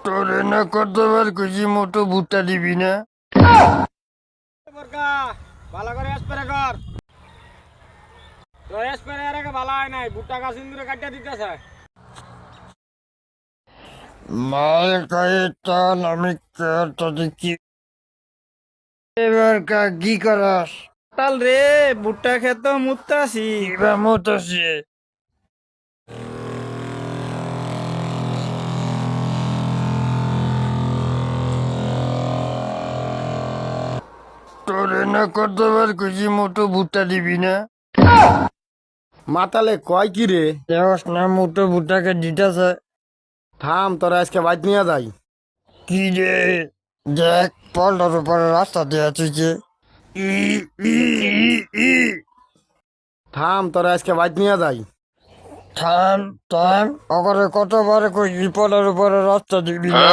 তোরে না কতবার কইছি মোটো ভুট্টা দিবি না। ভালো করে স্প্রে কর। তো স্প্রে এর আগে ভালো হয় নাই, ভুট্টা গাছ ইন্দুরে কাটিয়ে দিতেছে। মাল কয়ে চল আমি তোদের কি এবার কি করাস? তাল রে ভুট্টা খেত মুত্তাছি। এবার মতসে তোরে না কতবার কইছি মোটো ভুট্টা দিবি না। মাতালে কয় কি রে? দেওয়াস না মোটো ভুট্টাকে দিতেছে। থাম তোরা আজকে বাইক নিয়ে যাই। কি রে দেখ পল্টার উপরে রাস্তা দিয়ে তুইছে। থাম তোরা আজকে বাইক নিয়ে যাই। থাম থাম ওখানে কতবার কইছি পল্টার উপরে রাস্তা দিবি না।